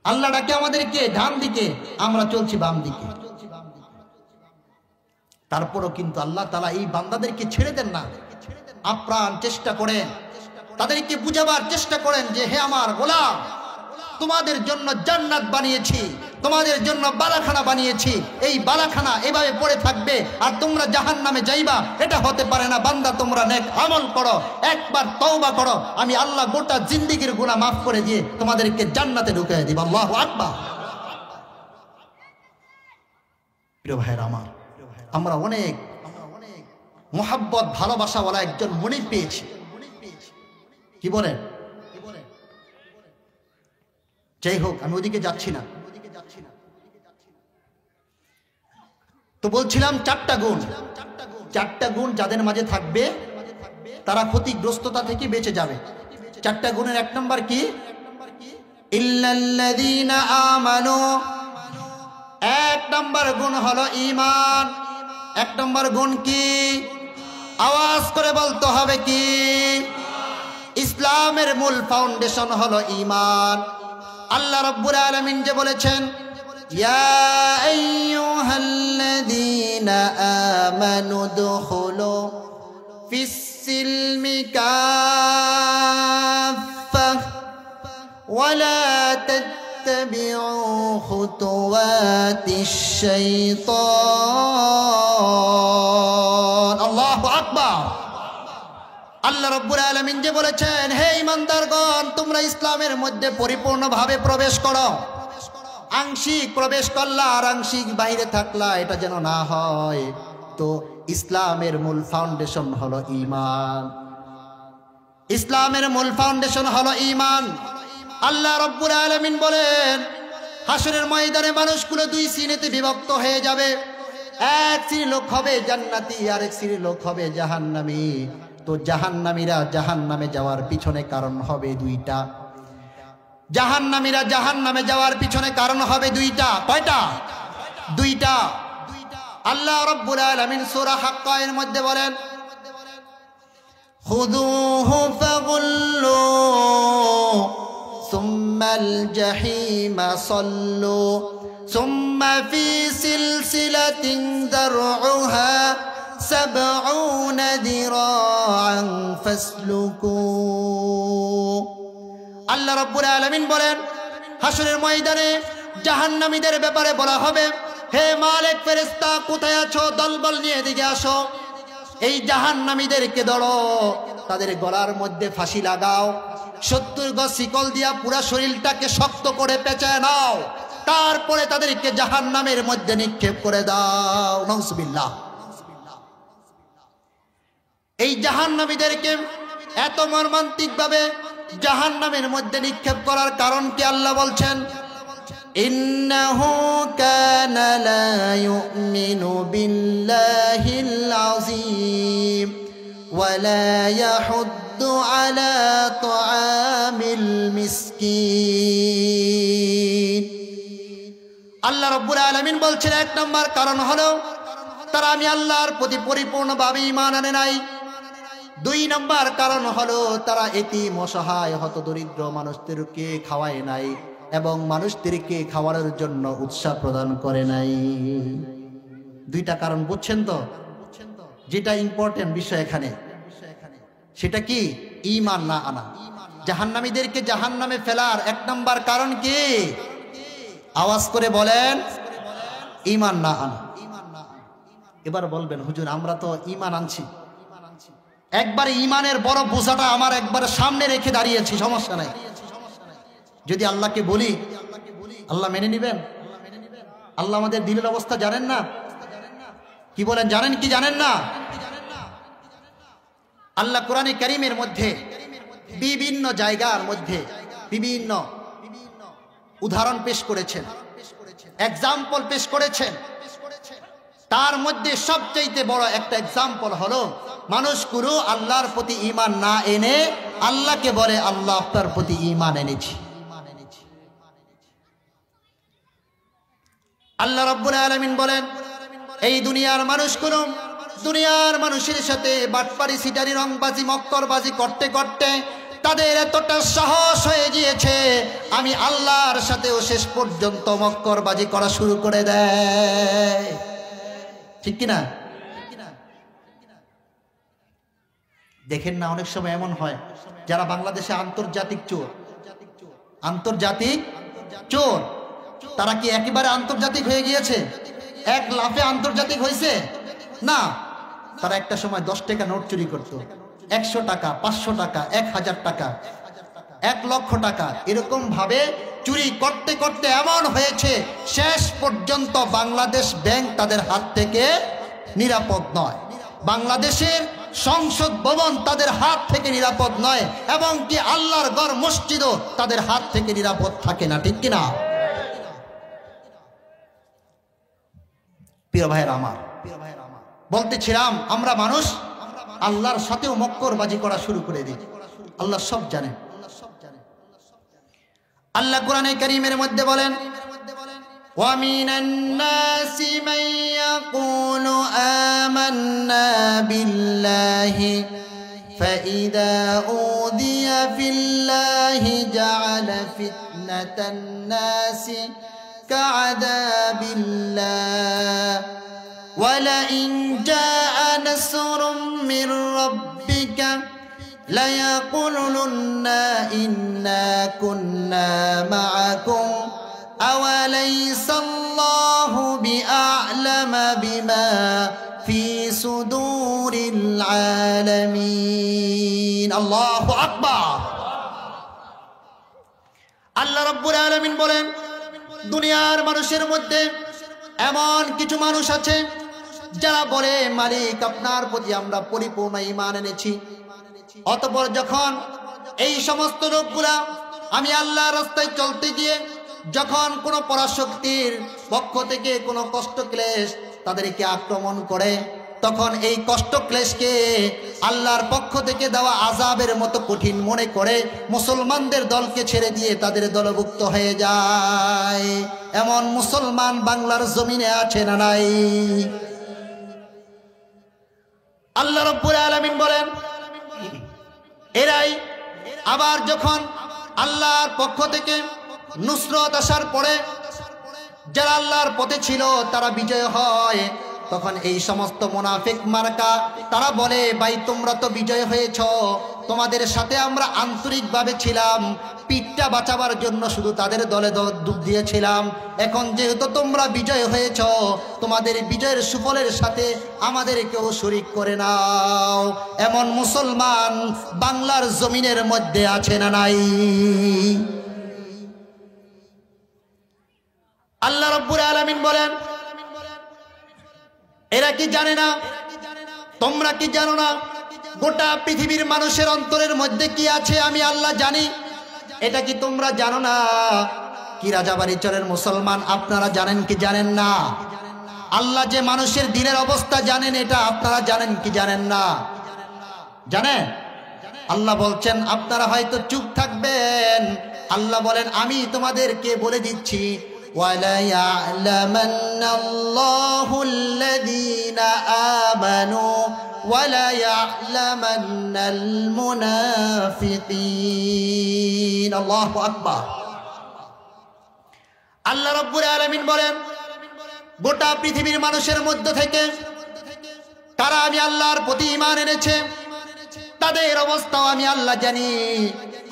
আল্লাহ ডাকে আমাদেরকে ডান দিকে, আমরা চলছি বাম দিকে। তারপরও কিন্তু আল্লাহ তাআলা এই বান্দাদেরকে ছেড়ে দেন না, আপ্রাণ চেষ্টা করেন, তাদেরকে বুঝাবার চেষ্টা করেন যে হে আমার গোলাম, তোমাদের জন্য জান্নাত বানিয়েছি, তোমাদের জন্য বালাখানা বানিয়েছি, এই বালাখানা এভাবে পড়ে থাকবে আর তোমরা জাহান্নামে যাইবা, এটা হতে পারে না। বান্দা তোমরা নেক আমল করো, একবার তওবা করো, আমি আল্লাহ গোটা জিন্দেগীর গুনাহ মাফ করে দিয়ে তোমাদেরকে জান্নাতে ঢুকিয়ে দিব। আল্লাহু আকবার। প্রিয় ভাইরা আমার, আমরা অনেক মোহাব্বত ভালোবাসাওয়ালা একজন মনিব পেয়েছি। কি বলেন? যাই হোক, আমি ওদিকে যাচ্ছি না। তো বলছিলাম চারটা গুণ যাদের মাঝে থাকবে তারা ক্ষতিগ্রস্ততা থেকে বেঁচে যাবে। চারটা গুণের এক নম্বর কি? ইল্লাল্লাযীনা আমানু, এক নম্বর গুণ হলো ঈমান। এক নম্বর গুণ কি? আওয়াজ করে বলতে হবে কি? ইসলামের মূল ফাউন্ডেশন হলো ঈমান। আল্লাহ রাব্বুল আলামিন যে বলেছেন, ইয়া আইয়ুহাল্লাযীনা আমানু দুখুলু ফিস-সিলমি কাফফা ওয়া লা তাত্তাবিউ খুতুওয়াতিশ শাইতান। আল্লাহু আকবার। আল্লাহ রাব্বুল আলামিন যে বলেছেন, হে ঈমানদারগণ, তোমরা ইসলামের মধ্যে পরিপূর্ণভাবে প্রবেশ করো। আংশিক প্রবেশ করলা আর আংশিক বাইরে থাকলা, এটা যেন না হয়। তো ইসলামের মূল ফাউন্ডেশন হলো ঈমান। ইসলামের মূল ফাউন্ডেশন হলো ঈমান। আল্লাহ রাব্বুল আলামিন বলেন, হাসরের ময়দানে মানুষগুলো দুই শ্রেণীতে বিভক্ত হয়ে যাবে। এক শ্রেণীর লোক হবে জান্নাতি, আর এক শ্রেণীর লোক হবে জাহান্নামী। তো জাহান্নামীরা জাহান্নামে যাওয়ার পিছনে কারণ হবে দুইটা। জাহান্নামীরা জাহান্নামে যাওয়ার পিছনে কারণ হবে দুইটা। কয়টা? দুইটা। আল্লাহ রাব্বুল আলামিন সূরা হাক্কা এর মধ্যে বলেন, খুযুহু ফাগুল্লু সুম্মাল জাহিমা সাল্লু সুম্মা ফি সিলসিলাতিন দারউহা সাবউনা দিরাআন ফাসলুকু। আল্লাহ রাব্বুল আলামিন বলেন, হাসরের ময়দানে জাহান্নামীদের ব্যাপারে বলা হবে, হে মালিক ফেরেশতা কোথায় আছো? দলবল নিয়ে এদিকে আসো। এই জাহান্নামীদেরকে ধরো, তাদের গলার মধ্যে ফাঁসি লাগাও, 70 গজ শিকল দিয়া পুরা শরীরটাকে শক্ত করে পেঁচায় নাও, তারপরে তাদেরকে জাহান্নামের মধ্যে নিক্ষেপ করে দাও। নাউজুবিল্লাহ। এই জাহান্নামীদেরকে এত মর্মান্তিক ভাবে জাহান্নামের মধ্যে নিক্ষেপ করার কারণ কি আল্লাহ বলছেন, ইন্নাহু কানা লা ইউমিনু বিল্লাহিল আযীম ওয়া লা ইয়াহুদ্দু আলা তুআমিল মিসকিন। আল্লাহ রাব্বুল আলামিন বলছেন, এক নম্বর কারণ হলো তারা আমি আল্লাহর প্রতি পরিপূর্ণভাবে ঈমান আনে নাই। দুই নাম্বার কারণ হলো তারা এতিম অসহায় হতদরিদ্র মানুষদেরকে খাওয়ায় নাই এবং মানুষদেরকে খাওয়ানোর জন্য উৎসাহ প্রদান করে নাই। দুইটা কারণ বুঝছেন তো? যেটা ইম্পর্টেন্ট বিষয় এখানে সেটা কি? ঈমান না আনা। জাহান্নামীদেরকে জাহান্নামে ফেলার এক নাম্বার কারণ কি? আওয়াজ করে বলেন, ঈমান না আনা। এবার বলবেন হুজুর আমরা তো ঈমান আনছি, একবারে ঈমানের বড় বোঝাটা আমার একবারে সামনে রেখে দাঁড়িয়েছি, সমস্যা নাই। যদি আল্লাহকে বলি আল্লাহ মেনে নিবেন? আল্লাহ আমাদের দিলের অবস্থা জানেন না? কি বলেন, জানেন কি জানেন না? আল্লাহ কোরআনে কারীমের মধ্যে বিভিন্ন জায়গার মধ্যে বিভিন্ন উদাহরণ পেশ করেছেন, এক্সাম্পল পেশ করেছেন। তার মধ্যে সবচেয়ে বড় একটা এক্সাম্পল হলো মানুষগুলো আল্লাহর প্রতি ঈমান না এনে আল্লাহকে বলে আল্লাহ আপনার প্রতি ঈমান এনেছি। আল্লাহ রাব্বুল আলামিন বলেন এই দুনিয়ার মানুষগুলো দুনিয়ার মানুষের সাথে বাটপারি সিটারি রংবাজি মক্করবাজি করতে করতে তাদের এতটা সাহস হয়ে গিয়েছে আমি আল্লাহর সাথেও শেষ পর্যন্ত মক্করবাজি করা শুরু করে দেয়। ঠিক কিনা? দেখেন না অনেক সময় এমন হয় যারা বাংলাদেশে আন্তর্জাতিক চোর, আন্তর্জাতিক চোর, তারা কি একেবারে আন্তর্জাতিক হয়ে গিয়েছে? এক লাফে আন্তর্জাতিক হয়েছে না। তারা একটা সময় 10 টাকা নোট চুরি করত, 100 টাকা, 500 টাকা, 1000 টাকা, 1 লক্ষ টাকা, এরকম ভাবে চুরি করতে করতে এমন হয়েছে শেষ পর্যন্ত বাংলাদেশ ব্যাংক তাদের হাত থেকে নিরাপদ নয়, বাংলাদেশের সংসদ ভবন তাদের হাত থেকে নিরাপদ নয়, এবং কি আল্লাহর ঘর মসজিদও তাদের হাত থেকে নিরাপদ থাকে না। ঠিক কিনা? প্রিয় ভাইয়েরা আমার, বলতেছিলাম আমরা মানুষ আল্লাহর সাথেও মক্করবাজি করা শুরু করে দিই। আল্লাহ সব জানেন। আল্লাহ কোরআনে কারীমের মধ্যে বলেন ওয়া মিনান নাসি মান ইয়াকুলু আমান্না বিল্লাহি ফাইদা উদিয়া ফিল্লাহি জাআলা ফিতনাতান নাসি কাআযাবিল্লাহ ولئن جاء نصر من ربك ليقولن إنا كنا معكم أوليس الله بأعلم بما في صدور العالمين الله أكبر আল্লাহ রাব্বুল আলামিন বলেন দুনিয়ার মানুষের মধ্যে এমন কিছু মানুষ আছে যারা বলে মালিক আপনার প্রতি আমরা পরিপূর্ণ ঈমান এনেছি, অতঃপর যখন এই সমস্ত লোকগুলা আমি আল্লাহর রাস্তায় চলতে গিয়ে যখন কোনো পরাশক্তির পক্ষ থেকে কোনো কষ্ট ক্লেশ তাদেরকে আক্রমণ করে তখন এই কষ্ট ক্লেশকে আল্লাহর পক্ষ থেকে দেওয়া আযাবের মতো কঠিন মনে করে মুসলমানদের দলকে ছেড়ে দিয়ে তাদের দলভুক্ত হয়ে যায়। এমন মুসলমান বাংলার জমিনে আছে না নাই? আল্লাহ রাব্বুল আলামিন বলেন এরাই আবার যখন আল্লাহর পক্ষ থেকে নুসরত আসার পরে যারা আল্লাহর পথে ছিল তারা বিজয় হয়, তখন এই সমস্ত মুনাফিক মার্কা তারা বলে ভাই তোমরা তো বিজয় হয়েছ, তোমাদের সাথে আমরা আন্তরিকভাবে ছিলাম, পিঠটা বাঁচাবার জন্য শুধু তাদের দলে ডুব দিয়েছিলাম, এখন যেহেতু তোমরা বিজয় হয়েছ তোমাদের বিজয়ের সুফলের সাথে আমাদেরকেও শরীক করে নাও। এমন মুসলমান বাংলার জমিনের মধ্যে আছে না নাই? আল্লাহ রাব্বুল আলামিন বলেন এরা কি জানে না, তোমরা কি জানো না গোটা পৃথিবীর মানুষের অন্তরের মধ্যে কি আছে আমি আল্লাহ জানি? এটা কি তোমরা জানো না? কি রাজাবাড়ি চরের মুসলমান আপনারা জানেন কি জানেন না? আল্লাহ যে মানুষের দিনের অবস্থা জানেন এটা আপনারা জানেন কি জানেন না? জানেন? আল্লাহ বলছেন আপনারা হয়তো চুপ থাকবেন, আল্লাহ বলেন আমি তোমাদেরকে বলে দিচ্ছি وَلَيَعْلَمَنَّ اللَّهُ الَّذِينَ آمَنُوا وَلَيَعْلَمَنَّ الْمُنَافِقِينَ আল্লাহু আকবার। আল্লাহ রাব্বুল আলামিন বলেন, গোটা পৃথিবীর মানুষের মধ্য থেকে কারা আমি আল্লাহর প্রতি ঈমান এনেছে তাদের অবস্থাও আমি আল্লাহ জানি,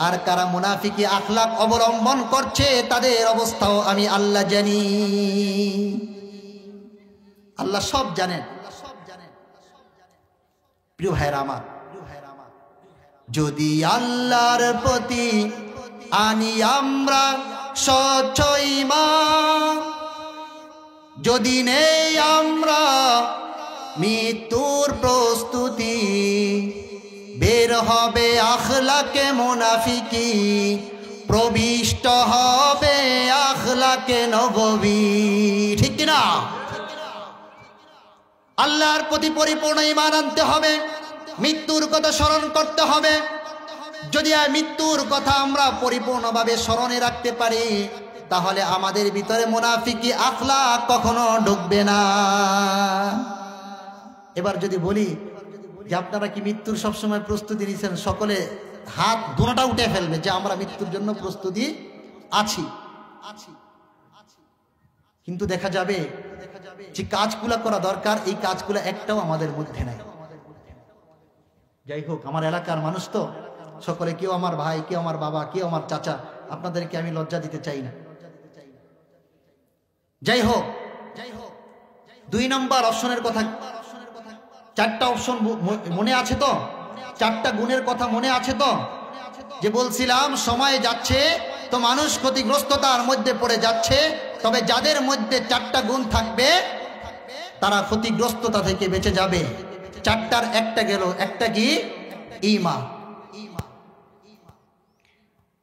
আর কারা মুনাফিকি আখলাক অবলম্বন করছে তাদের অবস্থাও আমি আল্লাহ জানি। আল্লাহ সব জানেন। প্রিয় ভাইরা আমার, যদি আল্লাহর প্রতি আনি আমরা স্বচ্ছ ঈমান, যদি নেই আমরা মৃত্যুর প্রস্তুতি, বের হবে আখলাকে মুনাফিকি, প্রবিষ্ট হবে আখলাকে নববী। ঠিক কিনা? আল্লাহর প্রতি পরিপূর্ণ ঈমান আনতে হবে, মৃত্যুর কথা স্মরণ করতে হবে। যদি মৃত্যুর কথা আমরা পরিপূর্ণভাবে স্মরণে রাখতে পারি, তাহলে আমাদের ভিতরে মুনাফিকি আখলাক কখনো ঢুকবে না। এবার যদি বলি যে আপনারা কি মৃত্যুর সবসময় প্রস্তুতি নিয়েছেন, সকলে হাত দুটোটা উঠে ফেলবে যে আমরা মৃত্যুর জন্য প্রস্তুতি আছি। কিন্তু দেখা যাবে যে কাজগুলো করা দরকার, এই কাজগুলো একটাও আমাদের মধ্যে নাই। যাই হোক, আমার এলাকার মানুষ তো সকলে, কেউ আমার ভাই, কেউ আমার বাবা, কেউ আমার চাচা, আপনাদেরকে আমি লজ্জা দিতে চাই না। যাই হোক, 2 নম্বর অপশনের কথা, 4টা অপশন মনে আছে তো? 4টা গুণের কথা মনে আছে তো? যে বলছিলাম সময় যাচ্ছে তো মানুষ ক্ষতিগ্রস্ততার মধ্যে পড়ে যাচ্ছে, তবে যাদের মধ্যে 4টা গুণ থাকবে তারা ক্ষতিগ্রস্ততা থেকে বেঁচে যাবে। 4টার একটা গেল, একটা কি? ঈমান।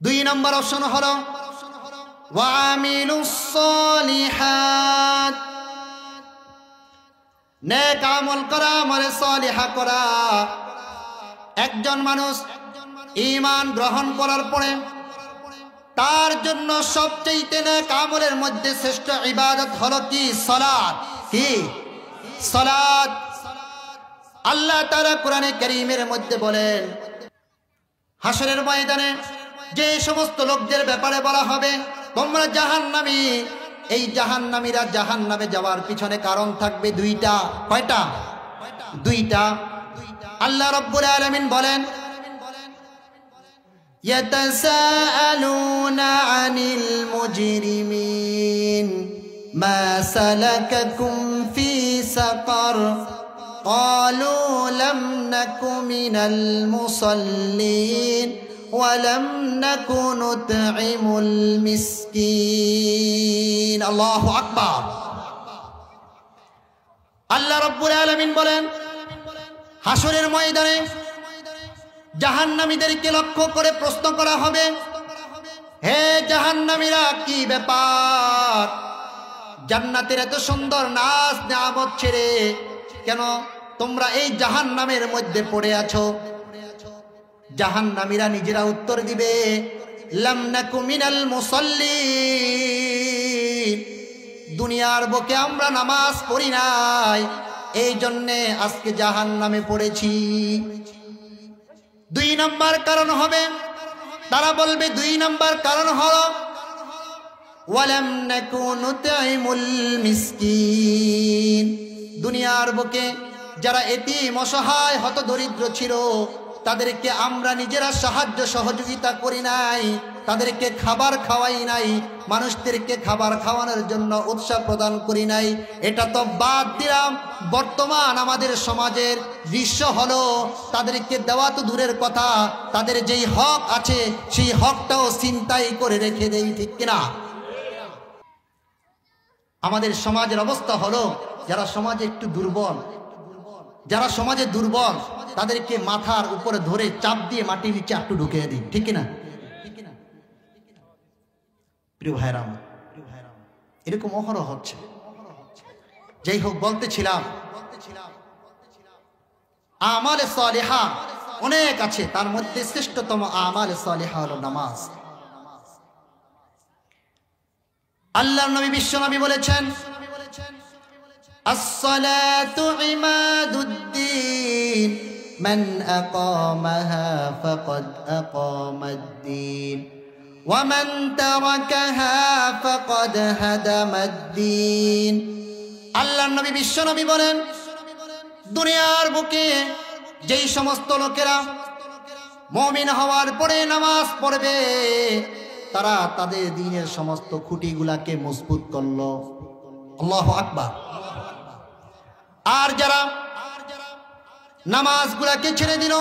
2 নম্বর অপশন হলো ওয়ামিলুস সলিহাত, নেক আমল করা, আমলে সলিহা করা। একজন মানুষ ঈমান গ্রহণ করার পরে তার জন্য সবচেয়ে নেক আমলের মধ্যে শ্রেষ্ঠ ইবাদত হলো কি? সালাত। কি? সালাত। আল্লাহ তাআলা কোরআনে কারীমের মধ্যে বলেন, হাসরের ময়দানে যে সমস্ত লোকদের ব্যাপারে বলা হবে তোমরা জাহান্নামী, এই জাহান্নামীরা জাহান্নামে যাওয়ার পিছনে কারণ থাকবে 2টা। কয়টা? 2টা। আল্লাহ রাব্বুল আলামিন বলেন, ইয়াতাসাআলুনা আনিল মুজরিমিন মা সালাকাকুম ফি সাকার ক্বালু লাম নাকু মিনাল মুসাল্লিন ওয়ালাম নাকু নুতঈমুল মিসকিন। আল্লাহু আকবার। আল্লাহ রাব্বুল আলামিন বলেন, হাসরের ময়দানে জাহান্নামীদেরকে লক্ষ্য করে প্রশ্ন করা হবে, হে জাহান্নামীরা, কি ব্যাপার? জান্নাতের এত সুন্দর নাজ নিয়ামত ছেড়ে কেন তোমরা এই জাহান্নামের মধ্যে পড়ে আছো? জাহান্নামীরা নিজেরা উত্তর দিবে, লাম নাকু মিনাল মুসাল্লিন, দুনিয়ার বুকে আমরা নামাজ পড়ি নাই, এই জন্যে আজকে জাহান্নামে পড়েছি। 2 নম্বর কারণ হবে, তারা বলবে 2 নম্বর কারণ হলো ওয়ালাম নাকু নুতঈমুল মিসকিন, দুনিয়ার বুকে যারা এতিম, অসহায়, হতদরিদ্র ছিল তাদেরকে আমরা নিজেরা সাহায্য সহযোগিতা করি নাই, তাদেরকে খাবার খাওয়াই নাই, মানুষদেরকে খাবার খাওয়ানোর জন্য উৎসাহ প্রদান করি নাই। এটা তো বাদ দিলাম, বর্তমান আমাদের সমাজের দৃশ্য হলো তাদেরকে দেওয়া তো দূরের কথা, তাদের যেই হক আছে সেই হকটাও ছিনতাই করে রেখে দেই। ঠিক কিনা? আমাদের সমাজের অবস্থা হলো যারা সমাজে একটু দুর্বল, যারা সমাজে দুর্বল তাদেরকে মাথার উপরে ধরে চাপ দিয়ে মাটির নিচে একটু ঢুকিয়ে দিই। ঠিক কিনা? প্রিয় ভাইরা, এরকম অহরহ হচ্ছে। যাই হোক, বলতেছিলাম আমালে সালেহা অনেক আছে, তার মধ্যে শ্রেষ্ঠতম আমালে সালেহা হলো নামাজ। আল্লাহর নবী বিশ্বনবী বলেছেন, আসসালাতু ইমাদুদ্দিন الدين من أقامها فقد أقام الدين ومن تركها فقد هدم الدين আল্লাহর নবী বিশ্ব নবী বলেন দুনিয়ার বুকে যেই সমস্ত লোকেরা মুমিন হওয়ার পরে নামাজ পড়বে তারা তাদের দ্বীনের সমস্ত খুঁটিগুলোকে মজবুত করলো আল্লাহু আকবার আর যারা নামাজগুলোকে ছেড়ে দিল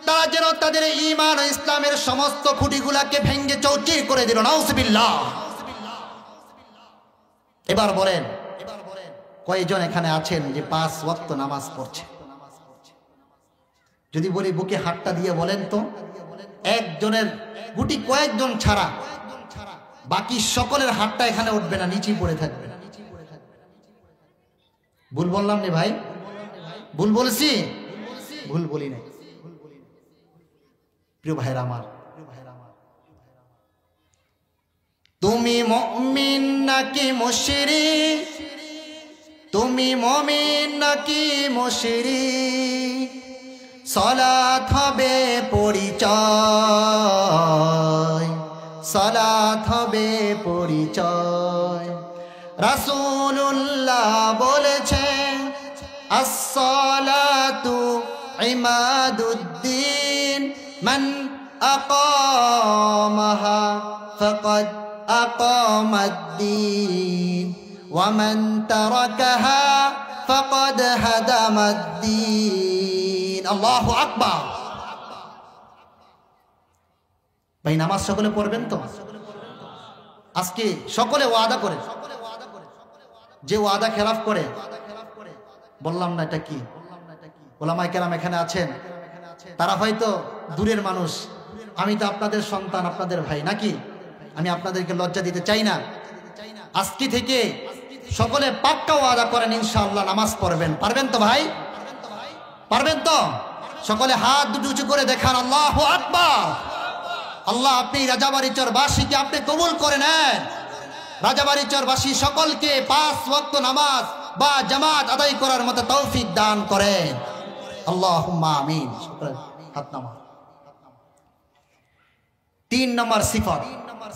তারা যেন তাদের ঈমান ও ইসলামের সমস্ত খুঁটিগুলোকে ভেঙে চৌচির করে দিল নাউজুবিল্লাহ এবার বলেন কয়জন এখানে আছেন যে 5 ওয়াক্ত নামাজ পড়ছে যদি বলি বুকে হাতটা দিয়ে বলেন তো একজনের গুটি কয়েকজন ছাড়া বাকি সকলের হাতটা এখানে উঠবে না নিচে পড়ে থাকবে ভুল বললাম না ভাই ভুল বলছি ভুল বলি না প্রিয় ভাইরা আমার তুমি মুমিন নাকি মুশরিক তুমি মুমিন নাকি মুশরিক সালাত হবে পরিচয় সালাত হবে পরিচয় রাসূলুল্লাহ বলেছেন আসসালাতু ইমাদুদ্দিন মান আকামাহা ফাকাদ আকামাদ্দিন ওয়া মান তারাকাহা ফাকাদ হাদামাদ্দিন আল্লাহু আকবার ভাই নামাজ সকলে পড়বেন তো আজকে সকলে ওয়াদা করে যে ওয়াদা খেলাফ করে বললাম না এটা কি ওলামায়ে কেরাম এখানে আছেন তারা হয়তো দূরের মানুষ আমি তো আপনাদের সন্তান আপনাদের ভাই নাকি আমি আপনাদেরকে লজ্জা দিতে চাই না আজকে থেকে সকলে পাক্কা ওয়াদা করেন ইনশাআল্লাহ নামাজ পড়বেন পারবেন তো ভাই পারবেন তো সকলে হাত দুটো উঁচু করে দেখান আল্লাহু আকবার আল্লাহ আপনি রাজাবাড়িচর বাসীকে আপনি কবুল করে নেন রাজাবাড়িচর বাসী সকলকে 5 ওয়াক্ত নামাজ বা জামাত আদায় করার মতো তৌফিক দান করেন আল্লাহুম্মা আমিন হাত নামা 3 নম্বর সিফাত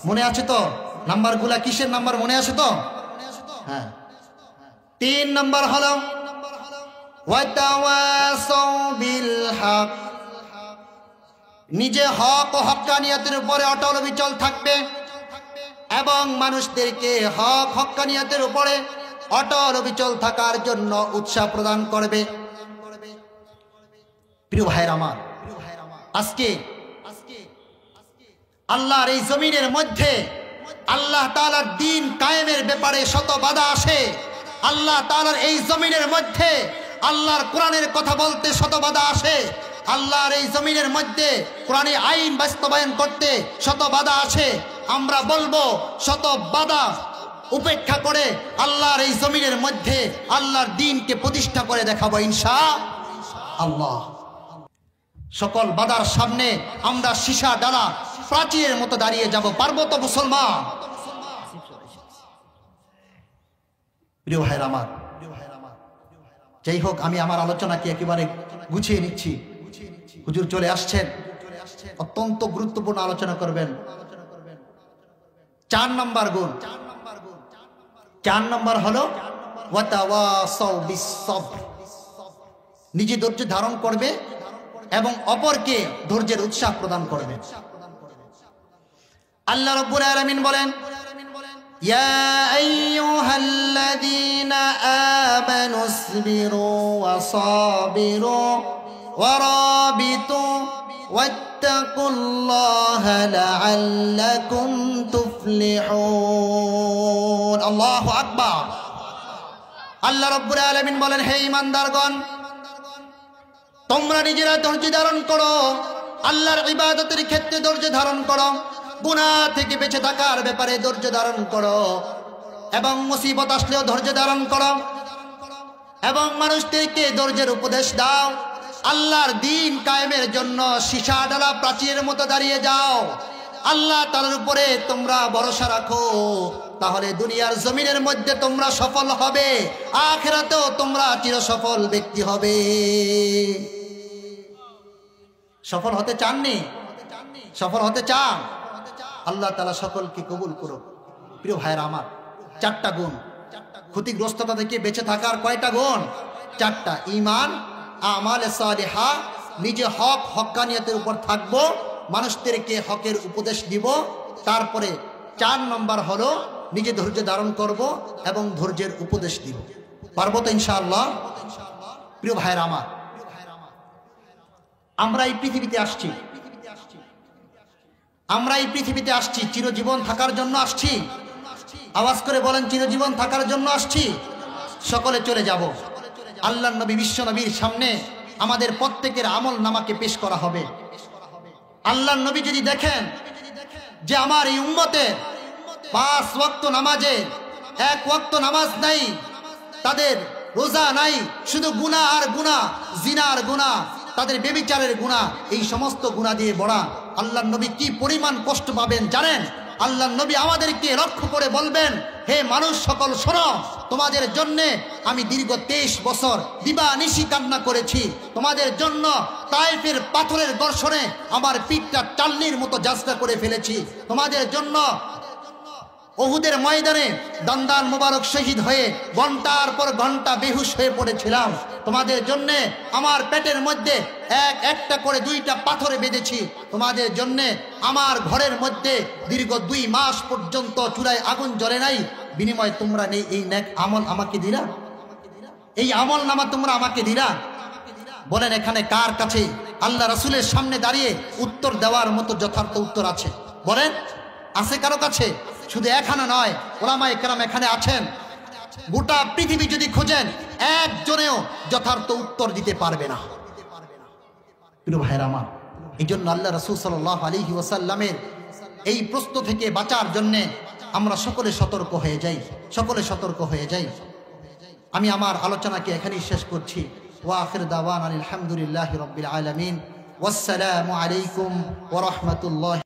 মনে আছে তো নাম্বারগুলা কিসের নাম্বার মনে আছে তো হ্যাঁ 3 নম্বর হলো ওয়াতাওয়াসাউ বিল হক নিজে হক ও হক্কানিয়তের উপরে অটল অবিচল থাকবে এবং মানুষদেরকে হক হক্কানিয়তের উপরে অটল অবিচল থাকার জন্য উৎসাহ প্রদান করবে প্রিয় ভাইরা আমার আজকে আল্লাহর এই জমিনের মধ্যে আল্লাহ তাআলার দ্বীন কায়েমের ব্যাপারে শত বাধা আসে আল্লাহ তাআলার এই জমিনের মধ্যে আল্লাহর কোরআনের কথা বলতে শত বাধা আসে আল্লাহর এই জমিনের মধ্যে কোরআনী আইন বাস্তবায়ন করতে শত বাধা আসে আমরা বলবো শত বাধা উপেক্ষা করে আল্লাহর এই জমিনের মধ্যে আল্লাহর দ্বীনকে প্রতিষ্ঠা করে দেখাবো ইনশাআল্লাহ সকল বাধার সামনে আমরা সীসা ডালা প্রাচীরের মতো দাঁড়িয়ে যাব পারবো তো মুসলমান প্রিয় ভাইরা আমার যাই হোক আমি আমার আলোচনাকে একেবারে গুছিয়ে নিচ্ছি হুজুর চলে আসছেন অত্যন্ত গুরুত্বপূর্ণ আলোচনা করবেন 4 নম্বর গুণ 4 নম্বর হলো ওয়াতাওয়াসাউ বিস-সাবর নিজে ধৈর্য ধারণ করবে এবং অপরকে ধৈর্যের উৎসাহ প্রদান করবে আল্লাহ রাব্বুল আলামিন বলেন ইয়া আইয়ুহাল্লাযীনা আমানুসবিরু ওয়া সাবিরু ওয়া রাবিতু ওয়াত্তাকুল্লাহা লাআল্লাকুম তুফলিহুন আল্লাহু আকবার আল্লাহ রাব্বুল আলামিন বলেন হে ঈমানদারগণ তোমরা নিজেরা ধৈর্য ধারণ করো আল্লাহর ইবাদতের ক্ষেত্রে ধৈর্য ধারণ করো গুনাহ থেকে বেঁচে থাকার ব্যাপারে ধৈর্য ধারণ করো এবং মুসিবত আসলেও ধৈর্য ধারণ করো এবং মানুষদেরকে ধৈর্যের উপদেশ দাও আল্লাহর দ্বীন কায়েমের জন্য সীসা ডালা প্রাচীরের মতো দাঁড়িয়ে যাও আল্লাহ তাআলার উপরে তোমরা ভরসা রাখো, তাহলে দুনিয়ার জমিনের মধ্যে তোমরা সফল হবে, আখিরাতেও তোমরা চিরসফল ব্যক্তি হবে। সফল হতে চাননি? সফল হতে চান? আল্লাহ তাআলা সকলকে কবুল করুক। প্রিয় ভাইরা আমার, 4টা গুণ, ক্ষতিগ্রস্ততা থেকে বেঁচে থাকার কয়টা গুণ? 4টা। ঈমান, আমাল সালিহা, নিজে হক হক্কানিয়তের উপর থাকবো, মানুষদেরকে হকের উপদেশ দিব। তারপরে 4 নম্বর হলো নিজে ধৈর্য ধারণ করব এবং ধৈর্যের উপদেশ দিব। পারবো তো ইনশাআল্লাহ? প্রিয় ভাইরা আমার, আমরা এই পৃথিবীতে আসছি, আমরা এই পৃথিবীতে আসছি চিরজীবন থাকার জন্য আসছি। আওয়াজ করে বলেন, চিরজীবন থাকার জন্য আসছি। সকলে চলে যাব। আল্লাহর নবী বিশ্ব নবীর সামনে আমাদের প্রত্যেকের আমল নামাকে পেশ করা হবে। আল্লাহর নবী যদি দেখেন যে আমার এই উম্মতের 5 ওয়াক্ত নামাজে 1 ওয়াক্ত নামাজ নাই, তাদের রোজা নাই, শুধু গুনাহ আর গুনাহ, জিনার গুনাহ, তাদের ব্যভিচারের গুনাহ, এই সমস্ত গুনাহ দিয়ে ভরা, আল্লাহর নবী কি পরিমাণ কষ্ট পাবেন জানেন? আল্লাহর নবী আমাদেরকে লক্ষ্য করে বলবেন, হে মানুষ সকল শোনো, তোমাদের জন্য আমি দীর্ঘ 23 বছর দিবানিশি কান্না করেছি, তোমাদের জন্য তায়েফের পাথরের ঘর্ষণে আমার পিঠটা টাল্লির মতো যাত্রা করে ফেলেছি, তোমাদের জন্য উহুদের ময়দানে দন্দান মোবারক শহীদ হয়ে ঘন্টার পর ঘন্টা বেহুশ হয়ে পড়েছিলাম, তোমাদের জন্য আমার পেটের মধ্যে একটা করে 2টা পাথরে বেঁধেছি, তোমাদের জন্য আমার ঘরের মধ্যে দীর্ঘ 2 মাস পর্যন্ত চুলায় আগুন জ্বলে নাই, বিনিময়ে তোমরা নেই এই নেক আমল আমাকে দিলা, এই আমল নামা তোমরা আমাকে দিলা। বলেন এখানে কার কাছে আল্লাহ রাসূলের সামনে দাঁড়িয়ে উত্তর দেওয়ার মতো যথার্থ উত্তর আছে? বলেন, আছে কারো কাছে? শুধু এখানে নয়, ওলামায়ে কেরাম এখানে আছেন, গোটা পৃথিবী যদি খোঁজেন একজনেও যথার্থ উত্তর দিতে পারবে না। প্রিয় ভাইরা আমার, এই জন্য আল্লাহ রাসূল সাল্লাল্লাহু আলাইহি ওয়াসাল্লামের এই প্রশ্ন থেকে বাঁচার জন্য আমরা সকলে সতর্ক হয়ে যাই, সকলে সতর্ক হয়ে যাই। আমি আমার আলোচনাকে এখানেই শেষ করছি। ওয়া আখির দাওয়ানা আলহামদুলিল্লাহি রাব্বিল আলামিন। ওয়াসসালামু আলাইকুম ওয়া রাহমাতুল্লাহি।